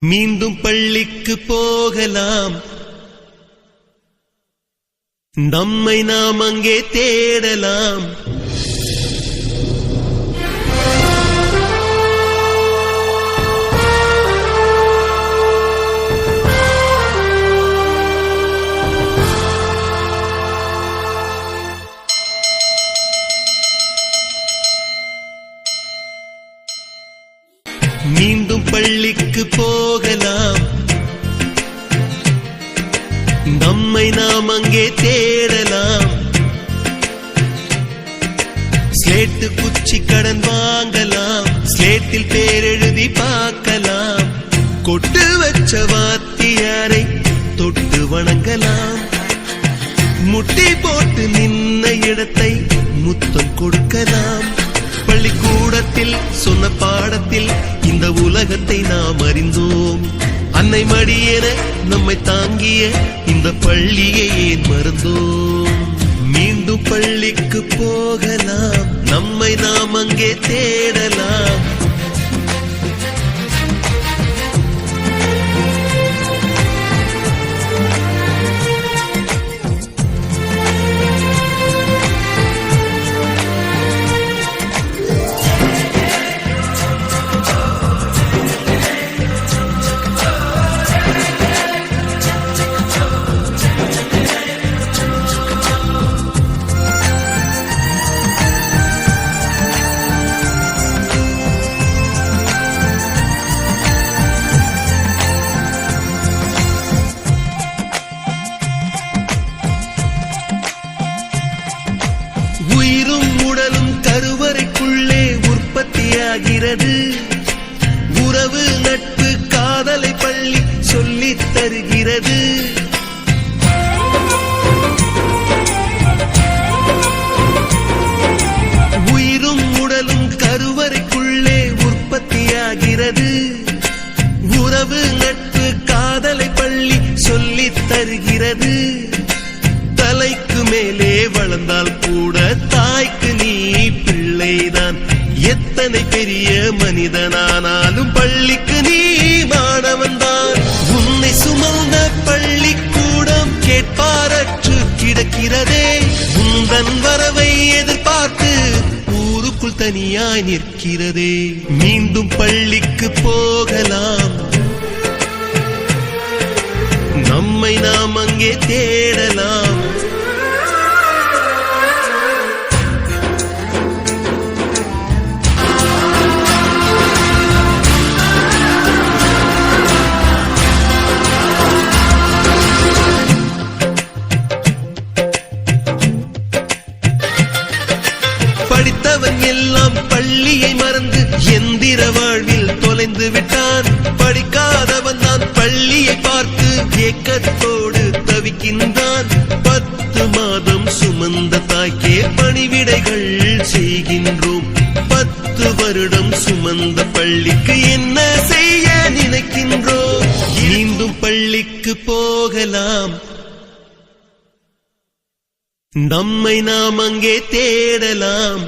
மீண்டும் பள்ளிக்கு போகலாம், நம்மை நாம் அங்கே தேடலாம். மீண்டும் பள்ளிக்கு போகலாம், நம்மை நாம் அங்கே தேடலாம். ஸ்லேட்டு குச்சி கடன் வாங்கலாம், ஸ்லேட்டில் பேரெழுதி பார்க்கலாம். கொட்டு வச்ச வாத்தியாரை தொட்டு வணங்கலாம், முட்டி போட்டு நின்ன இடத்தை முத்தம் கொடுக்கலாம். பள்ளிக்கூடத்தில் சொன்ன பாடத்தில் இந்த உலகத்தை நாம் அறிந்தோம். அன்னை மடியென நம்மை தாங்கிய இந்த பள்ளியை ஏன் மறந்தோம்? மீண்டும் பள்ளிக்கு போகலாம், நம்மை நாம் அங்கே தேடலாம். உயிரும் உடலும் கருவறைக்குள்ளே உற்பத்தியாகிறது. உறவு நட்பு காதலை பள்ளி சொல்லித் தருகிறது. உயிரும் உடலும் கருவறைக்குள்ளே உற்பத்தியாகிறது. உறவு நட்பு காதலை பள்ளி சொல்லித் தருகிறது. தலைக்கு மேலே வளர்ந்தால் கூட தாய்க்கு நீ பிள்ளைதான். எத்தனை பெரிய மனிதனானாலும் பள்ளிக்கு நீ மாணவன்தான். உன்னை சுமந்த பள்ளிக்கூடம் கேட்பாரற்று கிடக்கிறதே. உந்தன் வரவை எதிர்பார்த்து ஊருக்குள் தனியாய் நிற்கிறதே. மீண்டும் பள்ளிக்கு போகலாம், நம்மை நாம் அங்கே தேடலாம். படித்தவன் எல்லாம் பள்ளியை மறந்து எந்திர வாழ்வில் தொலைந்து விட்டான். படிக்காதவன் தான் பள்ளியை பார்த்து ஏக்கத்தோடு தவிக்கின்றான். 10 மாதம் சுமந்த தாய்க்கே பணிவிடைகள் செய்கின்றோம். 10 வருடம் சுமந்த பள்ளிக்கு என்ன செய்ய நினைக்கின்றோம்? மீண்டும் பள்ளிக்கு போகலாம், நம்மை நாம் அங்கே தேடலாம்.